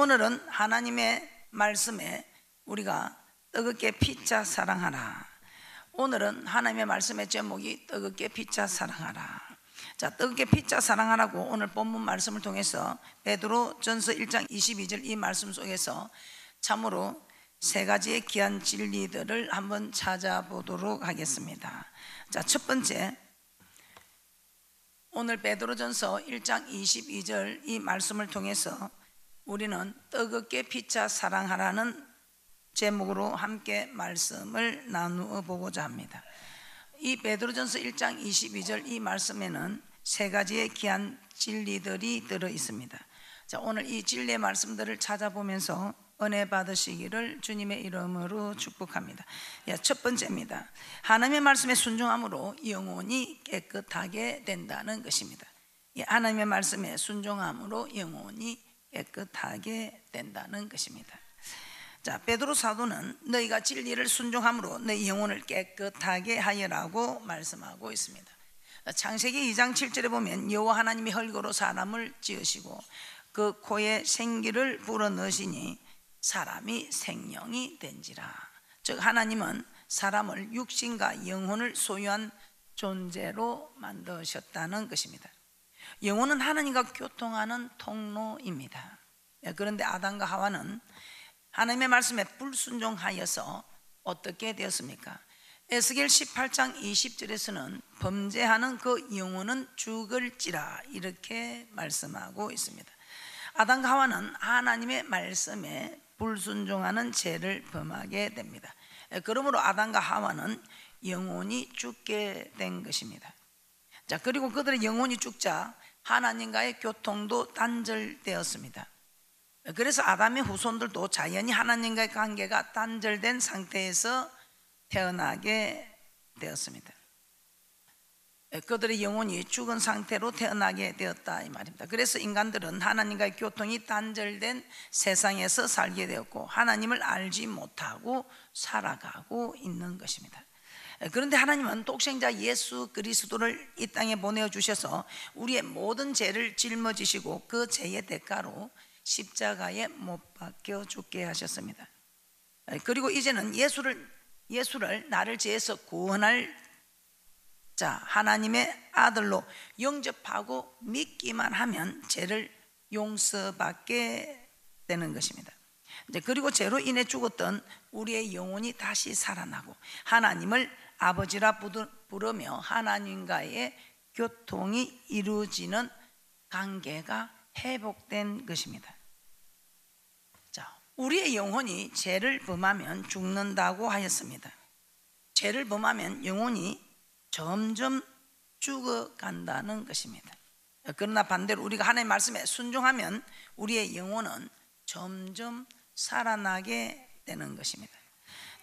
오늘은 하나님의 말씀에 우리가 뜨겁게 피차 사랑하라. 오늘은 하나님의 말씀의 제목이 뜨겁게 피차 사랑하라. 자, 뜨겁게 피차 사랑하라고 오늘 본문 말씀을 통해서 베드로전서 1장 22절 이 말씀 속에서 참으로 세 가지의 귀한 진리들을 한번 찾아보도록 하겠습니다. 자, 첫 번째, 오늘 베드로전서 1장 22절 이 말씀을 통해서 우리는 뜨겁게 피차 사랑하라는 제목으로 함께 말씀을 나누어 보고자 합니다. 이 베드로전서 1장 22절 이 말씀에는 세 가지의 귀한 진리들이 들어 있습니다. 자, 오늘 이 진리의 말씀들을 찾아보면서 은혜 받으시기를 주님의 이름으로 축복합니다. 첫 번째입니다. 하나님의 말씀에 순종함으로 영혼이 깨끗하게 된다는 것입니다. 하나님의 말씀에 순종함으로 영혼이 깨끗하게 된다는 것입니다. 자, 베드로 사도는 너희가 진리를 순종함으로 너희 영혼을 깨끗하게 하여라고 말씀하고 있습니다. 창세기 2장 7절에 보면 여호와 하나님이 흙으로 사람을 지으시고 그 코에 생기를 불어넣으시니 사람이 생명이 된지라. 즉 하나님은 사람을 육신과 영혼을 소유한 존재로 만드셨다는 것입니다. 영혼은 하나님과 교통하는 통로입니다. 그런데 아담과 하와는 하나님의 말씀에 불순종하여서 어떻게 되었습니까? 에스겔 18장 20절에서는 범죄하는 그 영혼은 죽을지라 이렇게 말씀하고 있습니다. 아담과 하와는 하나님의 말씀에 불순종하는 죄를 범하게 됩니다. 그러므로 아담과 하와는 영혼이 죽게 된 것입니다. 자, 그리고 그들의 영혼이 죽자 하나님과의 교통도 단절되었습니다. 그래서 아담의 후손들도 자연히 하나님과의 관계가 단절된 상태에서 태어나게 되었습니다. 그들의 영혼이 죽은 상태로 태어나게 되었다 이 말입니다. 그래서 인간들은 하나님과의 교통이 단절된 세상에서 살게 되었고 하나님을 알지 못하고 살아가고 있는 것입니다. 그런데 하나님은 독생자 예수 그리스도를 이 땅에 보내어 주셔서 우리의 모든 죄를 짊어지시고 그 죄의 대가로 십자가에 못 박혀 죽게 하셨습니다. 그리고 이제는 예수를 나를 죄에서 구원할 자, 하나님의 아들로 영접하고 믿기만 하면 죄를 용서받게 되는 것입니다. 그리고 죄로 인해 죽었던 우리의 영혼이 다시 살아나고 하나님을 아버지라 부르며 하나님과의 교통이 이루어지는 관계가 회복된 것입니다. 자, 우리의 영혼이 죄를 범하면 죽는다고 하였습니다. 죄를 범하면 영혼이 점점 죽어간다는 것입니다. 그러나 반대로 우리가 하나님의 말씀에 순종하면 우리의 영혼은 점점 살아나게 되는 것입니다.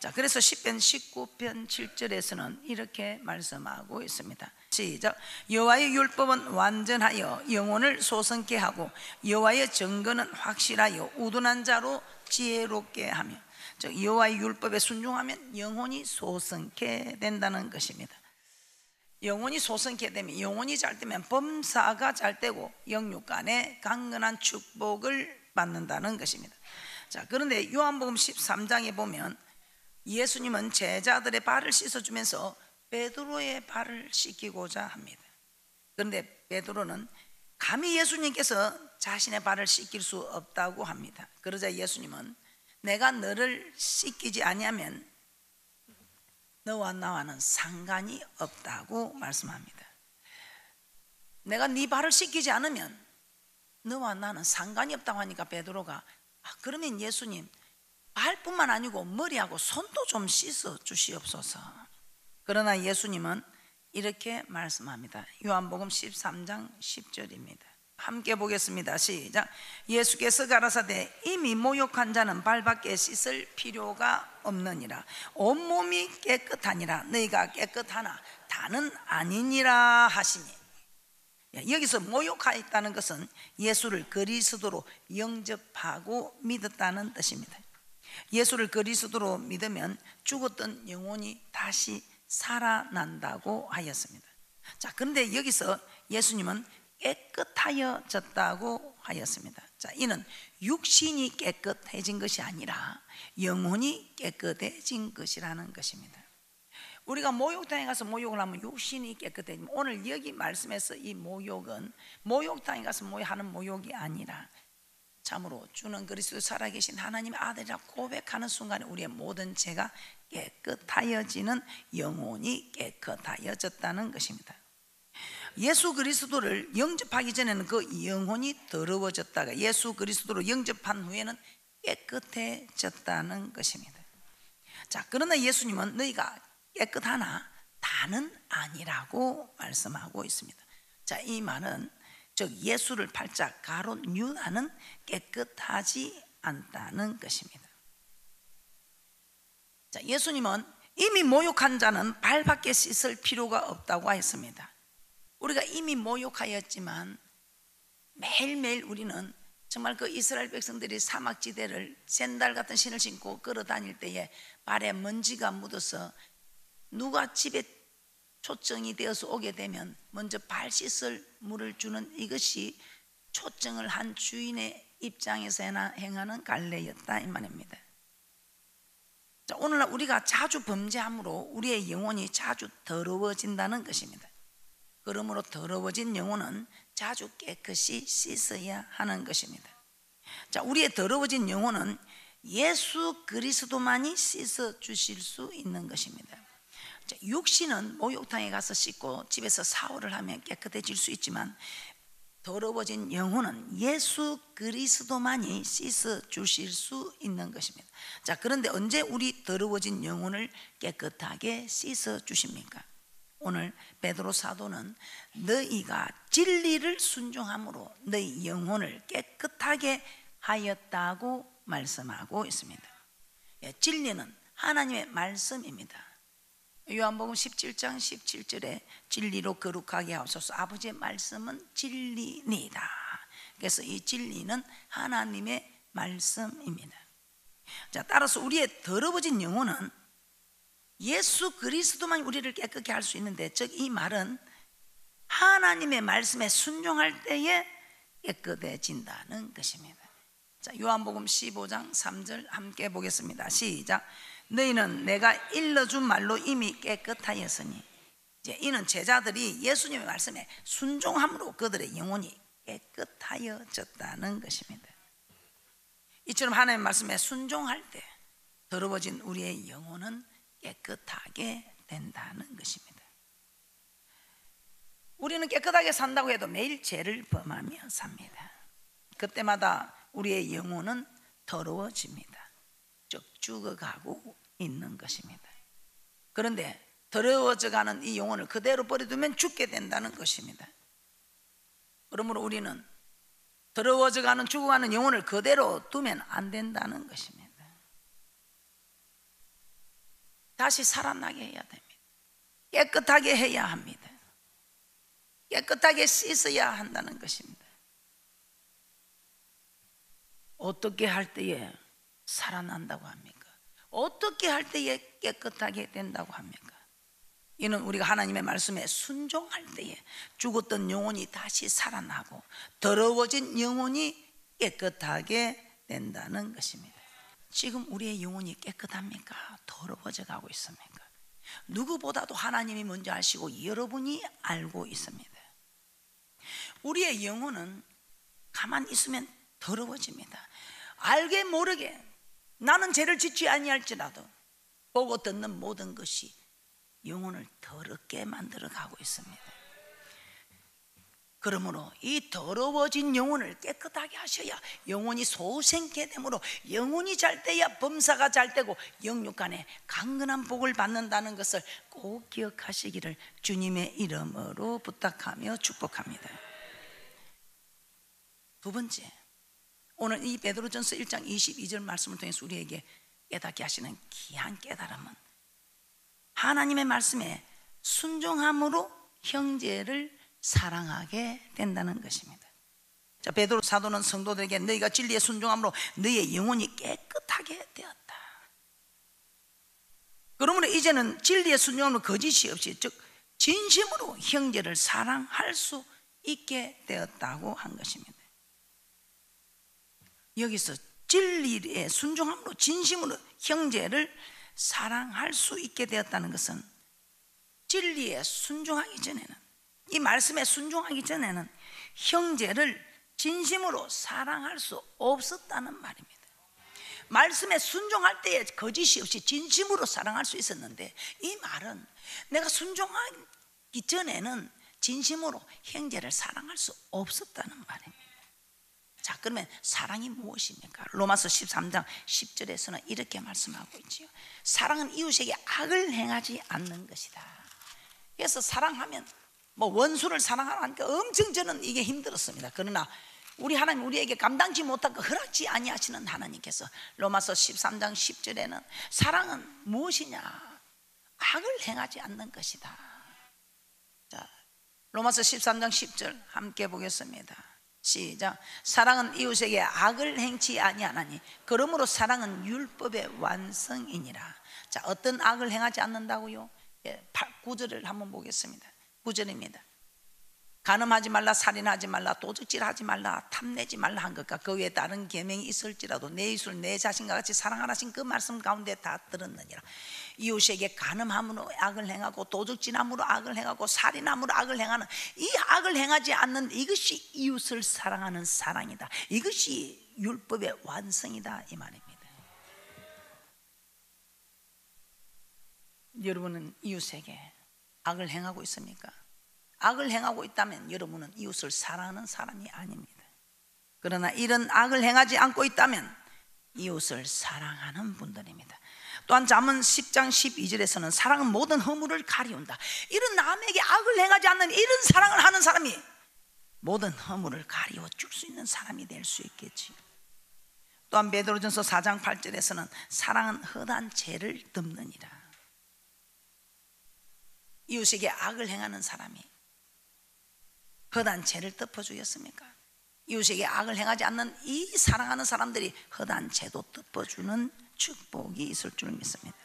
자, 그래서 시편 19편 7절에서는 이렇게 말씀하고 있습니다. 시작. 여호와의 율법은 완전하여 영혼을 소성케 하고 여호와의 증거는 확실하여 우둔한 자로 지혜롭게 하며. 즉 여호와의 율법에 순종하면 영혼이 소성케 된다는 것입니다. 영혼이 소성케 되면, 영혼이 잘 되면 범사가 잘 되고 영육 간에 강건한 축복을 받는다는 것입니다. 자, 그런데 요한복음 13장에 보면 예수님은 제자들의 발을 씻어주면서 베드로의 발을 씻기고자 합니다. 그런데 베드로는 감히 예수님께서 자신의 발을 씻길 수 없다고 합니다. 그러자 예수님은 내가 너를 씻기지 아니하면 너와 나와는 상관이 없다고 말씀합니다. 내가 네 발을 씻기지 않으면 너와 나는 상관이 없다고 하니까 베드로가 그러면 예수님 발뿐만 아니고 머리하고 손도 좀 씻어 주시옵소서. 그러나 예수님은 이렇게 말씀합니다. 요한복음 13장 10절입니다. 함께 보겠습니다. 시작. 예수께서 가라사대 이미 모욕한 자는 발밖에 씻을 필요가 없느니라. 온몸이 깨끗하니라. 너희가 깨끗하나 다는 아니니라 하시니. 여기서 모욕하였다는 것은 예수를 그리스도로 영접하고 믿었다는 뜻입니다. 예수를 그리스도로 믿으면 죽었던 영혼이 다시 살아난다고 하였습니다. 자, 그런데 여기서 예수님은 깨끗하여졌다고 하였습니다. 자, 이는 육신이 깨끗해진 것이 아니라 영혼이 깨끗해진 것이라는 것입니다. 우리가 목욕탕에 가서 목욕을 하면 육신이 깨끗해지면, 오늘 여기 말씀에서 이 목욕은 목욕탕에 가서 하는 목욕이 아니라 참으로 주는 그리스도 살아계신 하나님의 아들이라 고백하는 순간에 우리의 모든 죄가 깨끗하여지는, 영혼이 깨끗하여졌다는 것입니다. 예수 그리스도를 영접하기 전에는 그 영혼이 더러워졌다가 예수 그리스도를 영접한 후에는 깨끗해졌다는 것입니다. 자, 그러나 예수님은 너희가 깨끗하나 다는 아니라고 말씀하고 있습니다. 자, 이 말은 즉 예수를 팔자 가롯 유다는 깨끗하지 않다는 것입니다. 자, 예수님은 이미 모욕한 자는 발밖에 씻을 필요가 없다고 하였습니다. 우리가 이미 모욕하였지만 매일매일 우리는 정말 그 이스라엘 백성들이 사막지대를 샌달 같은 신을 신고 걸어 다닐 때에 발에 먼지가 묻어서 누가 집에 초청이 되어서 오게 되면 먼저 발 씻을 물을 주는, 이것이 초청을 한 주인의 입장에서 행하는 관례였다 이 말입니다. 자, 오늘날 우리가 자주 범죄함으로 우리의 영혼이 자주 더러워진다는 것입니다. 그러므로 더러워진 영혼은 자주 깨끗이 씻어야 하는 것입니다. 자, 우리의 더러워진 영혼은 예수 그리스도만이 씻어 주실 수 있는 것입니다. 자, 육신은 목욕탕에 가서 씻고 집에서 샤워를 하면 깨끗해질 수 있지만 더러워진 영혼은 예수 그리스도만이 씻어 주실 수 있는 것입니다. 자, 그런데 언제 우리 더러워진 영혼을 깨끗하게 씻어 주십니까? 오늘 베드로 사도는 너희가 진리를 순종함으로 너희 영혼을 깨끗하게 하였다고 말씀하고 있습니다. 진리는 하나님의 말씀입니다. 요한복음 17장 17절에 진리로 거룩하게 하옵소서, 아버지의 말씀은 진리니이다. 그래서 이 진리는 하나님의 말씀입니다. 자, 따라서 우리의 더러워진 영혼은 예수 그리스도만 우리를 깨끗게 할 수 있는데, 즉 이 말은 하나님의 말씀에 순종할 때에 깨끗해진다는 것입니다. 자, 요한복음 15장 3절 함께 보겠습니다. 시작. 너희는 내가 일러준 말로 이미 깨끗하였으니. 이제 이는 제자들이 예수님의 말씀에 순종함으로 그들의 영혼이 깨끗하여졌다는 것입니다. 이처럼 하나님의 말씀에 순종할 때 더러워진 우리의 영혼은 깨끗하게 된다는 것입니다. 우리는 깨끗하게 산다고 해도 매일 죄를 범하며 삽니다. 그때마다 우리의 영혼은 더러워집니다. 즉 죽어가고 있는 것입니다. 그런데 더러워져가는 이 영혼을 그대로 버려두면 죽게 된다는 것입니다. 그러므로 우리는 더러워져가는 죽어가는 영혼을 그대로 두면 안 된다는 것입니다. 다시 살아나게 해야 됩니다. 깨끗하게 해야 합니다. 깨끗하게 씻어야 한다는 것입니다. 어떻게 할 때에 살아난다고 합니까? 어떻게 할 때에 깨끗하게 된다고 합니까? 이는 우리가 하나님의 말씀에 순종할 때에 죽었던 영혼이 다시 살아나고 더러워진 영혼이 깨끗하게 된다는 것입니다. 지금 우리의 영혼이 깨끗합니까? 더러워져 가고 있습니까? 누구보다도 하나님이 먼저 아시고 여러분이 알고 있습니다. 우리의 영혼은 가만히 있으면 더러워집니다. 알게 모르게 나는 죄를 짓지 아니할지라도 보고 듣는 모든 것이 영혼을 더럽게 만들어 가고 있습니다. 그러므로 이 더러워진 영혼을 깨끗하게 하셔야 영혼이 소생케 되므로, 영혼이 잘 돼야 범사가 잘 되고 영육간에 강건한 복을 받는다는 것을 꼭 기억하시기를 주님의 이름으로 부탁하며 축복합니다. 두 번째, 오늘 이 베드로전서 1장 22절 말씀을 통해서 우리에게 깨닫게 하시는 귀한 깨달음은 하나님의 말씀에 순종함으로 형제를 사랑하게 된다는 것입니다. 자, 베드로 사도는 성도들에게 너희가 진리에 순종함으로 너희의 영혼이 깨끗하게 되었다. 그러므로 이제는 진리에 순종함으로 거짓이 없이, 즉 진심으로 형제를 사랑할 수 있게 되었다고 한 것입니다. 여기서 진리에 순종함으로 진심으로 형제를 사랑할 수 있게 되었다는 것은 진리에 순종하기 전에는, 이 말씀에 순종하기 전에는 형제를 진심으로 사랑할 수 없었다는 말입니다. 말씀에 순종할 때에 거짓이 없이 진심으로 사랑할 수 있었는데, 이 말은 내가 순종하기 전에는 진심으로 형제를 사랑할 수 없었다는 말입니다. 자, 그러면 사랑이 무엇입니까? 로마서 13장 10절에서는 이렇게 말씀하고 있지요. 사랑은 이웃에게 악을 행하지 않는 것이다. 그래서 사랑하면 원수를 사랑하니까 엄청 저는 이게 힘들었습니다. 그러나 우리 하나님, 우리에게 감당치 못할 거 허락지 아니하시는 하나님께서 로마서 13장 10절에는 사랑은 무엇이냐? 악을 행하지 않는 것이다. 자, 로마서 13장 10절 함께 보겠습니다. 시작. 사랑은 이웃에게 악을 행치 아니하나니 그러므로 사랑은 율법의 완성이니라. 자, 어떤 악을 행하지 않는다고요? 9절을 한번 보겠습니다. 9절입니다. 간음하지 말라, 살인하지 말라, 도적질하지 말라, 탐내지 말라 한 것과 그 외에 다른 계명이 있을지라도 내 이웃을 내 자신과 같이 사랑하라신 그 말씀 가운데 다 들었느니라. 이웃에게 간음함으로 악을 행하고 도적질함으로 악을 행하고 살인함으로 악을 행하는 이 악을 행하지 않는 이것이 이웃을 사랑하는 사랑이다. 이것이 율법의 완성이다, 이 말입니다. 여러분은 이웃에게 악을 행하고 있습니까? 악을 행하고 있다면 여러분은 이웃을 사랑하는 사람이 아닙니다. 그러나 이런 악을 행하지 않고 있다면 이웃을 사랑하는 분들입니다. 또한 잠언 10장 12절에서는 사랑은 모든 허물을 가리운다. 이런 남에게 악을 행하지 않는 이런 사랑을 하는 사람이 모든 허물을 가리워 줄 수 있는 사람이 될 수 있겠지. 또한 베드로전서 4장 8절에서는 사랑은 허다한 죄를 덮느니라. 이웃에게 악을 행하는 사람이 허다한 죄를 덮어주겠습니까? 이웃에게 악을 행하지 않는 이 사랑하는 사람들이 허다한 죄도 덮어주는 축복이 있을 줄 믿습니다.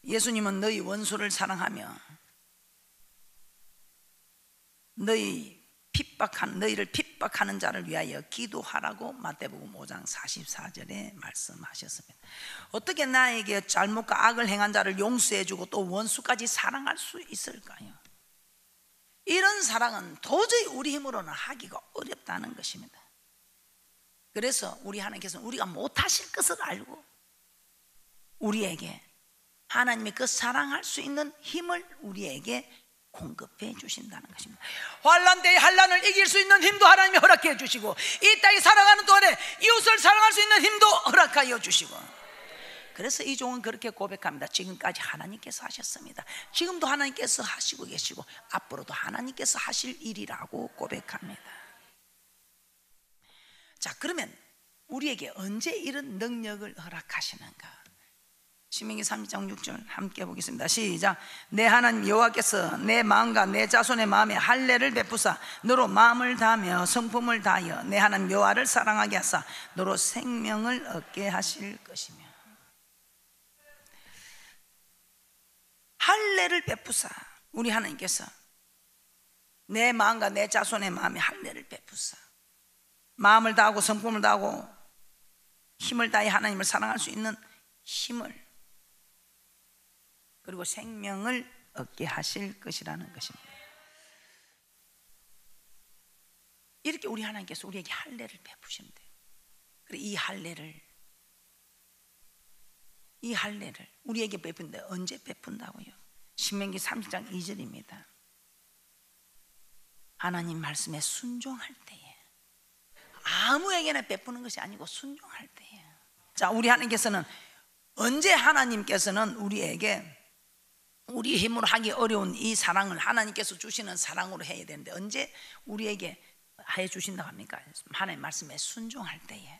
예수님은 너희 원수를 사랑하며 너희를 핍박하는 자를 위하여 기도하라고 마태복음 5장 44절에 말씀하셨습니다. 어떻게 나에게 잘못과 악을 행한 자를 용서해주고 또 원수까지 사랑할 수 있을까요? 이런 사랑은 도저히 우리 힘으로는 하기가 어렵다는 것입니다. 그래서 우리 하나님께서는 우리가 못하실 것을 알고 우리에게 하나님의 그 사랑할 수 있는 힘을 우리에게 공급해 주신다는 것입니다. 환난 때의 환난을 이길 수 있는 힘도 하나님이 허락해 주시고, 이 땅에 살아가는 동안에 이웃을 사랑할 수 있는 힘도 허락하여 주시고, 그래서 이 종은 그렇게 고백합니다. 지금까지 하나님께서 하셨습니다. 지금도 하나님께서 하시고 계시고 앞으로도 하나님께서 하실 일이라고 고백합니다. 자, 그러면 우리에게 언제 이런 능력을 허락하시는가? 신명기 3장 6절 함께 보겠습니다. 시작. 내 하나님 여호와께서 내 마음과 내 자손의 마음에 할례를 베푸사 너로 마음을 다하며 성품을 다하여 내 하나님 여호와를 사랑하게 하사 너로 생명을 얻게 하실 것이며. 할례를 베푸사, 우리 하나님께서 내 마음과 내 자손의 마음에 할례를 베푸사 마음을 다하고 성품을 다하고 힘을 다해 하나님을 사랑할 수 있는 힘을, 그리고 생명을 얻게 하실 것이라는 것입니다. 이렇게 우리 하나님께서 우리에게 할례를 베푸시면 돼요. 그리고 이 할례를 우리에게 베푼데 언제 베푼다고요? 신명기 30장 2절입니다. 하나님 말씀에 순종할 때에, 아무에게나 베푸는 것이 아니고 순종할 때에. 자, 우리 하나님께서는 언제 하나님께서는 우리에게 우리 힘으로 하기 어려운 이 사랑을 하나님께서 주시는 사랑으로 해야 되는데 언제 우리에게 해 주신다고 합니까? 하나님 말씀에 순종할 때에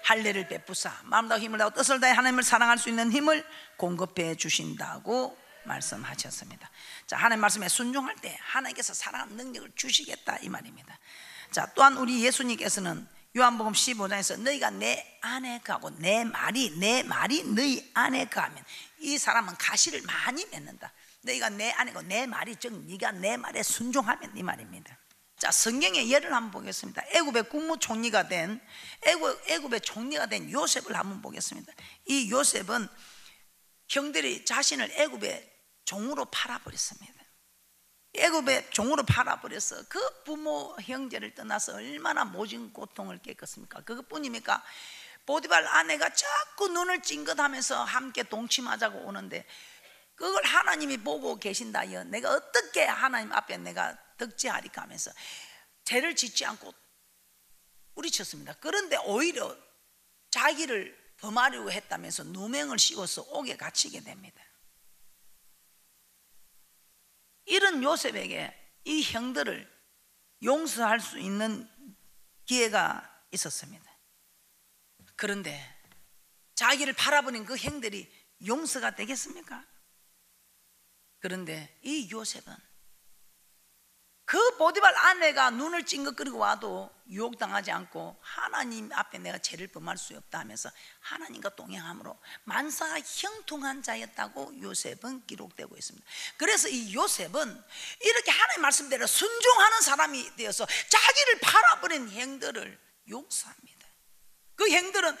할례를 베푸사 마음과 힘을 다하고 뜻을 다해 하나님을 사랑할 수 있는 힘을 공급해 주신다고 말씀하셨습니다. 자, 하나님 말씀에 순종할 때 하나님께서 사랑하는 능력을 주시겠다 이 말입니다. 자, 또한 우리 예수님께서는 요한복음 15장에서 너희가 내 안에 거하고 내 말이 너희 안에 거하면 이 사람은 가시를 많이 맺는다. 너희가 내 안에 거, 내 말이 즉 네가 내 말에 순종하면 이 말입니다. 자, 성경의 예를 한번 보겠습니다. 애굽의 국무총리가 된 애굽의 총리가 된 요셉을 한번 보겠습니다. 이 요셉은 형들이 자신을 애굽의 종으로 팔아버렸습니다. 애굽의 종으로 팔아버려서 그 부모 형제를 떠나서 얼마나 모진 고통을 겪었습니까? 그것뿐입니까? 보디발 아내가 자꾸 눈을 찡긋하면서 함께 동침하자고 오는데 그걸 하나님이 보고 계신다여 내가 어떻게 하나님 앞에 내가 덕지하리까 하면서 죄를 짓지 않고 뿌리쳤습니다. 그런데 오히려 자기를 범하려고 했다면서 누명을 씌워서 옥에 갇히게 됩니다. 이런 요셉에게 이 형들을 용서할 수 있는 기회가 있었습니다. 그런데 자기를 팔아버린 그 형들이 용서가 되겠습니까? 그런데 이 요셉은 그 보디발 아내가 눈을 찡긋거리고 와도 유혹당하지 않고 하나님 앞에 내가 죄를 범할 수 없다 하면서 하나님과 동행함으로 만사가 형통한 자였다고 요셉은 기록되고 있습니다. 그래서 이 요셉은 이렇게 하나님 말씀대로 순종하는 사람이 되어서 자기를 팔아버린 형들을 용서합니다. 그 형들은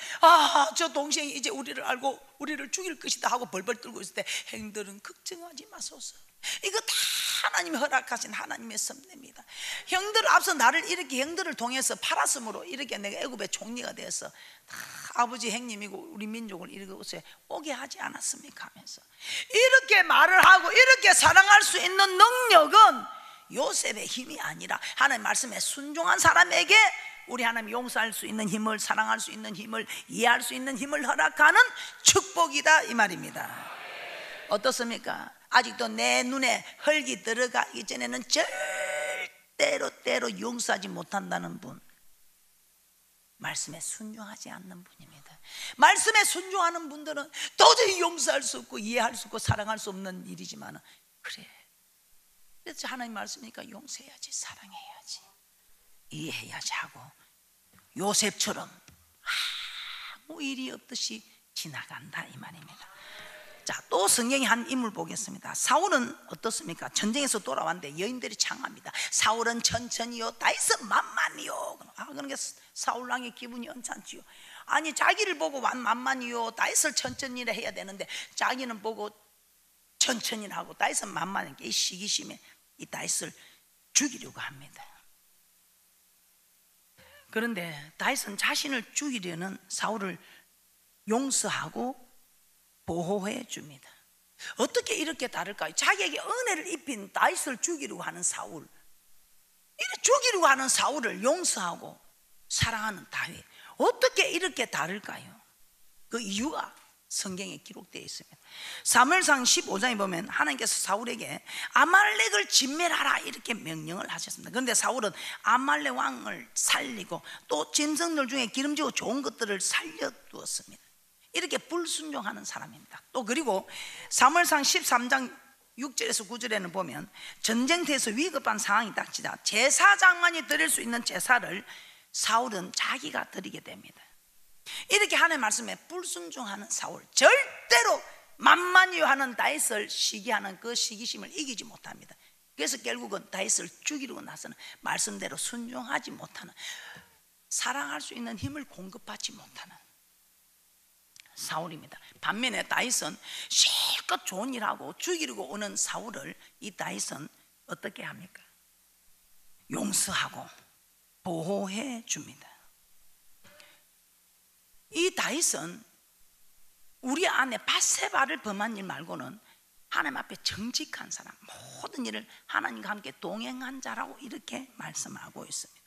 저 동생이 이제 우리를 알고 우리를 죽일 것이다 하고 벌벌 떨고 있을 때 형들은 걱정하지 마소서, 이거 다 하나님이 허락하신 하나님의 섭리입니다. 형들 앞서 나를 이렇게 형들을 통해서 팔았으므로 이렇게 내가 애굽의 총리가 되어서 다 아버지 형님이고 우리 민족을 이렇게 오게 하지 않았습니까 하면서 이렇게 말을 하고 이렇게 사랑할 수 있는 능력은 요셉의 힘이 아니라 하나님 말씀에 순종한 사람에게 우리 하나님 용서할 수 있는 힘을, 사랑할 수 있는 힘을, 이해할 수 있는 힘을 허락하는 축복이다 이 말입니다. 어떻습니까? 아직도 내 눈에 흙이 들어가기 전에는 절대로 용서하지 못한다는 분, 말씀에 순종하지 않는 분입니다. 말씀에 순종하는 분들은 도저히 용서할 수 없고 이해할 수 없고 사랑할 수 없는 일이지만 그래, 그래서 하나님 말씀이니까 용서해야지, 사랑해야지, 이해해야지 하고 요셉처럼 아무 일이 없듯이 지나간다 이 말입니다. 자, 또 성경의 한 인물 보겠습니다. 사울은 어떻습니까? 전쟁에서 돌아왔는데 여인들이 창합니다. 사울은 천천히요, 다윗은 만만히요. 그러니까 사울 왕의 기분이 언짢지요. 아니 자기를 보고 만만히요, 다윗을 천천히라 해야 되는데 자기는 보고 천천히라 하고 다윗은 만만히, 이 시기심에 이 다윗을 죽이려고 합니다. 그런데 다윗은 자신을 죽이려는 사울을 용서하고 보호해 줍니다. 어떻게 이렇게 다를까요? 자기에게 은혜를 입힌 다윗을 죽이려고 하는 사울, 이렇게 죽이려고 하는 사울을 용서하고 사랑하는 다윗, 어떻게 이렇게 다를까요? 그 이유가 성경에 기록되어 있습니다. 사무엘상 15장에 보면 하나님께서 사울에게 아말렉을 진멸하라 이렇게 명령을 하셨습니다. 그런데 사울은 아말렉 왕을 살리고 또 짐승들 중에 기름지고 좋은 것들을 살려두었습니다. 이렇게 불순종하는 사람입니다. 또 그리고 사무엘상 13장 6절에서 9절에는 보면 전쟁터에서 위급한 상황이 닥치자 제사장만이 드릴 수 있는 제사를 사울은 자기가 드리게 됩니다. 이렇게 하나님의 말씀에 불순종하는 사울, 절대로 만만히요 하는 다윗을 시기하는 그 시기심을 이기지 못합니다. 그래서 결국은 다윗을 죽이려고 나서는 말씀대로 순종하지 못하는, 사랑할 수 있는 힘을 공급받지 못하는 사울입니다. 반면에 다윗은 실컷 좋은 일하고 죽이려고 오는 사울을 이 다윗은 어떻게 합니까? 용서하고 보호해 줍니다. 이 다윗은 우리 안에 밧세바를 범한 일 말고는 하나님 앞에 정직한 사람, 모든 일을 하나님과 함께 동행한 자라고 이렇게 말씀하고 있습니다.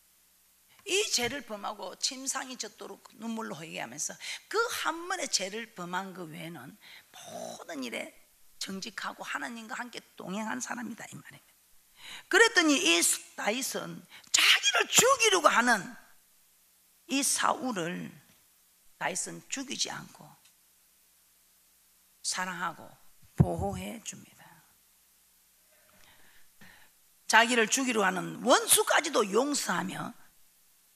이 죄를 범하고 침상이 젖도록 눈물로 회개하면서 그 한 번의 죄를 범한 그 외에는 모든 일에 정직하고 하나님과 함께 동행한 사람이다 이 말입니다. 그랬더니 이 다윗은 자기를 죽이려고 하는 이 사울을 다윗은 죽이지 않고 사랑하고 보호해 줍니다. 자기를 죽이려 하는 원수까지도 용서하며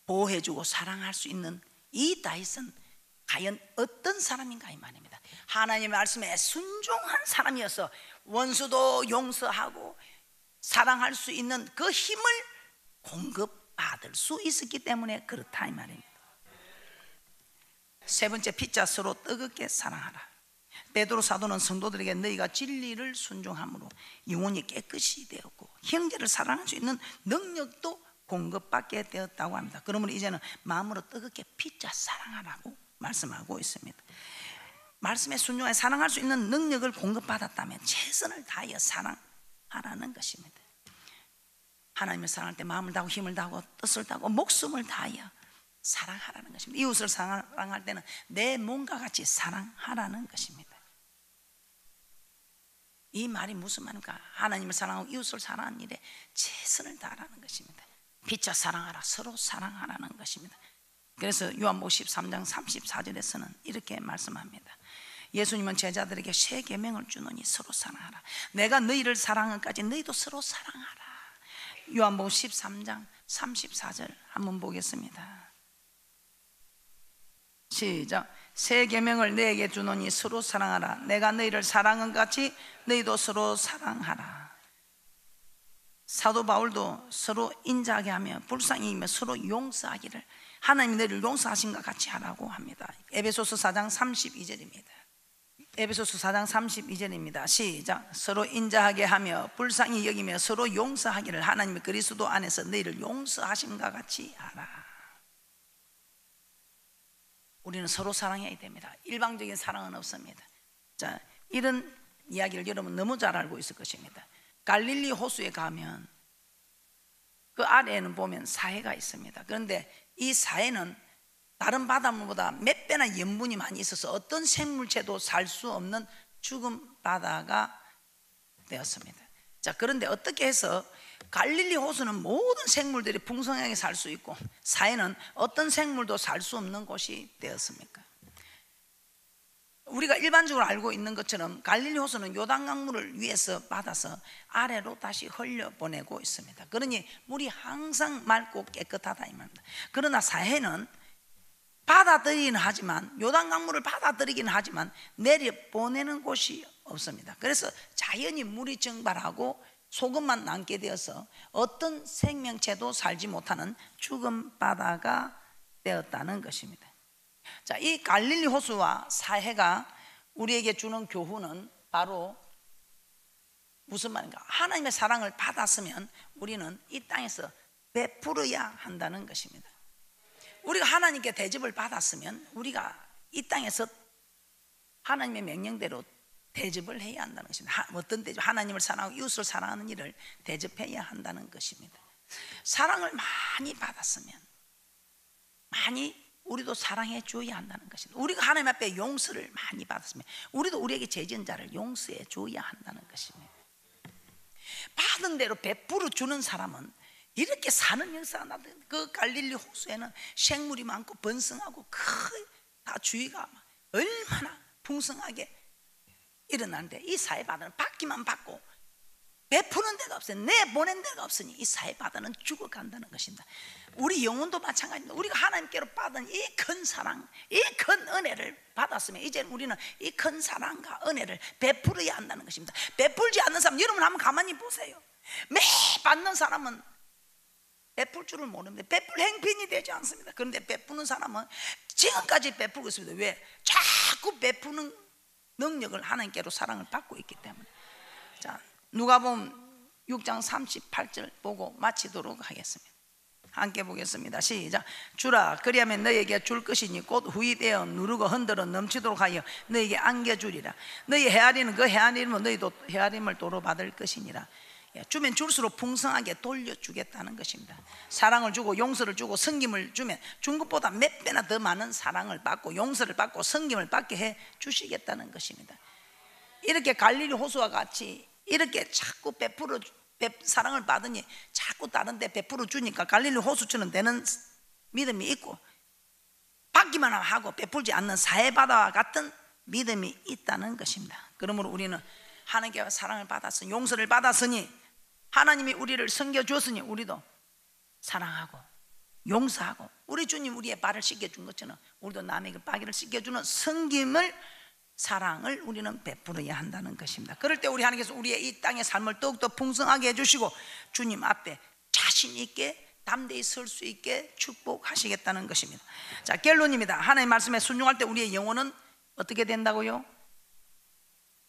보호해주고 사랑할 수 있는 이 다윗은 과연 어떤 사람인가 이 말입니다. 하나님의 말씀에 순종한 사람이어서 원수도 용서하고 사랑할 수 있는 그 힘을 공급받을 수 있었기 때문에 그렇다 이 말입니다. 세 번째, 피자 서로 뜨겁게 사랑하라. 베드로 사도는 성도들에게 너희가 진리를 순종함으로 영혼이 깨끗이 되었고 형제를 사랑할 수 있는 능력도 공급받게 되었다고 합니다. 그러므로 이제는 마음으로 뜨겁게 피자 사랑하라고 말씀하고 있습니다. 말씀에 순종해 사랑할 수 있는 능력을 공급받았다면 최선을 다하여 사랑하라는 것입니다. 하나님을 사랑할 때 마음을 다하고 힘을 다하고 뜻을 다하고 목숨을 다하여 사랑하라는 것입니다. 이웃을 사랑할 때는 내 몸과 같이 사랑하라는 것입니다. 이 말이 무슨 말입니까? 하나님을 사랑하고 이웃을 사랑하는 일에 최선을 다하라는 것입니다. 피차 사랑하라, 서로 사랑하라는 것입니다. 그래서 요한복음 13장 34절에서는 이렇게 말씀합니다. 예수님은 제자들에게 새 계명을 주노니 서로 사랑하라. 내가 너희를 사랑한까지 너희도 서로 사랑하라. 요한복음 13장 34절 한번 보겠습니다. 시작. 새 계명을 너에게 주노니 서로 사랑하라. 내가 너희를 사랑한 같이 너희도 서로 사랑하라. 사도 바울도 서로 인자하게 하며 불쌍히 여기며 서로 용서하기를 하나님이 너희를 용서하신 것 같이 하라고 합니다. 에베소서 4장 32절입니다. 에베소서 4장 32절입니다. 시작. 서로 인자하게 하며 불쌍히 여기며 서로 용서하기를 하나님이 그리스도 안에서 너희를 용서하심과 같이 하라. 우리는 서로 사랑해야 됩니다. 일방적인 사랑은 없습니다. 자, 이런 이야기를 여러분 너무 잘 알고 있을 것입니다. 갈릴리 호수에 가면 그 아래에는 보면 사해가 있습니다. 그런데 이 사해는 다른 바닷물보다 몇 배나 염분이 많이 있어서 어떤 생물체도 살 수 없는 죽은 바다가 되었습니다. 자, 그런데 어떻게 해서 갈릴리 호수는 모든 생물들이 풍성하게 살 수 있고 사해는 어떤 생물도 살 수 없는 곳이 되었습니까? 우리가 일반적으로 알고 있는 것처럼 갈릴리 호수는 요단강물을 위에서 받아서 아래로 다시 흘려보내고 있습니다. 그러니 물이 항상 맑고 깨끗하다 이 말입니다. 그러나 사해는 받아들이긴 하지만 요단강물을 받아들이긴 하지만 내려보내는 곳이 없습니다. 그래서 자연히 물이 증발하고 소금만 남게 되어서 어떤 생명체도 살지 못하는 죽은 바다가 되었다는 것입니다. 자, 이 갈릴리 호수와 사해가 우리에게 주는 교훈은 바로 무슨 말인가? 하나님의 사랑을 받았으면 우리는 이 땅에서 베풀어야 한다는 것입니다. 우리가 하나님께 대접을 받았으면 우리가 이 땅에서 하나님의 명령대로 대접을 해야 한다는 것입니다. 어떤 대접? 하나님을 사랑하고 이웃을 사랑하는 일을 대접해야 한다는 것입니다. 사랑을 많이 받았으면 많이 우리도 사랑해 줘야 한다는 것입니다. 우리가 하나님 앞에 용서를 많이 받았으면 우리도 우리에게 죄진 자를 용서해 줘야 한다는 것입니다. 받은 대로 베풀어 주는 사람은 이렇게 사는 역사가 나거든요. 그 갈릴리 호수에는 생물이 많고 번성하고 다 주위가 얼마나 풍성하게 일어나는데 이 사해바다는 받기만 받고 베푸는 데가 없어요. 내보낸 데가 없으니 이 사해바다는 죽어간다는 것입니다. 우리 영혼도 마찬가지입니다. 우리가 하나님께로 받은 이 큰 사랑, 이 큰 은혜를 받았으면 이제 우리는 이 큰 사랑과 은혜를 베풀어야 한다는 것입니다. 베풀지 않는 사람, 여러분 한번 가만히 보세요. 매 받는 사람은 베풀 줄을 모릅니다. 베풀 행편이 되지 않습니다. 그런데 베푸는 사람은 지금까지 베풀고 있습니다. 왜? 자꾸 베푸는 능력을 하나님께로 사랑을 받고 있기 때문에. 자, 누가복음 6장 38절 보고 마치도록 하겠습니다. 함께 보겠습니다. 시작. 주라 그리하면 너에게 줄 것이니 곧 후이되어 누르고 흔들어 넘치도록 하여 너에게 안겨주리라. 너희 헤아리는 그 헤아림은 너희도 헤아림을 도로 받을 것이니라. 주면 줄수록 풍성하게 돌려주겠다는 것입니다. 사랑을 주고 용서를 주고 섬김을 주면 준 것보다 몇 배나 더 많은 사랑을 받고 용서를 받고 섬김을 받게 해 주시겠다는 것입니다. 이렇게 갈릴리 호수와 같이 이렇게 자꾸 사랑을 받으니 자꾸 다른 데 베풀어 주니까 갈릴리 호수처럼 되는 믿음이 있고, 받기만 하고 베풀지 않는 사해바다와 같은 믿음이 있다는 것입니다. 그러므로 우리는 하나님께 사랑을 받았으니, 용서를 받았으니, 하나님이 우리를 섬겨주었으니 우리도 사랑하고 용서하고, 우리 주님 우리의 발을 씻겨준 것처럼 우리도 남에게 발을 씻겨주는 섬김을, 사랑을 우리는 베풀어야 한다는 것입니다. 그럴 때 우리 하나님께서 우리의 이 땅의 삶을 더욱더 풍성하게 해주시고 주님 앞에 자신 있게 담대히 설 수 있게 축복하시겠다는 것입니다. 자, 결론입니다. 하나님의 말씀에 순종할 때 우리의 영혼은 어떻게 된다고요?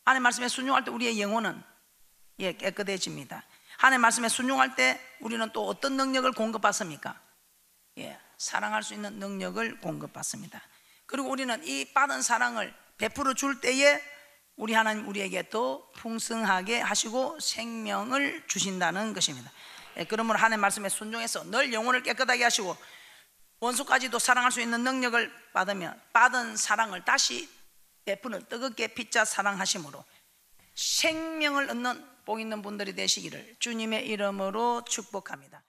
하나님의 말씀에 순종할 때 우리의 영혼은 깨끗해집니다. 하나님의 말씀에 순종할 때 우리는 또 어떤 능력을 공급받습니까? 사랑할 수 있는 능력을 공급받습니다. 그리고 우리는 이 받은 사랑을 베풀어 줄 때에 우리 하나님 우리에게 더 풍성하게 하시고 생명을 주신다는 것입니다. 그러므로 하나님의 말씀에 순종해서 늘 영혼을 깨끗하게 하시고 원수까지도 사랑할 수 있는 능력을 받으면 받은 사랑을 다시 베푸는 뜨겁게 빚자 사랑하심으로 생명을 얻는 복 있는 분들이 되시기를 주님의 이름으로 축복합니다.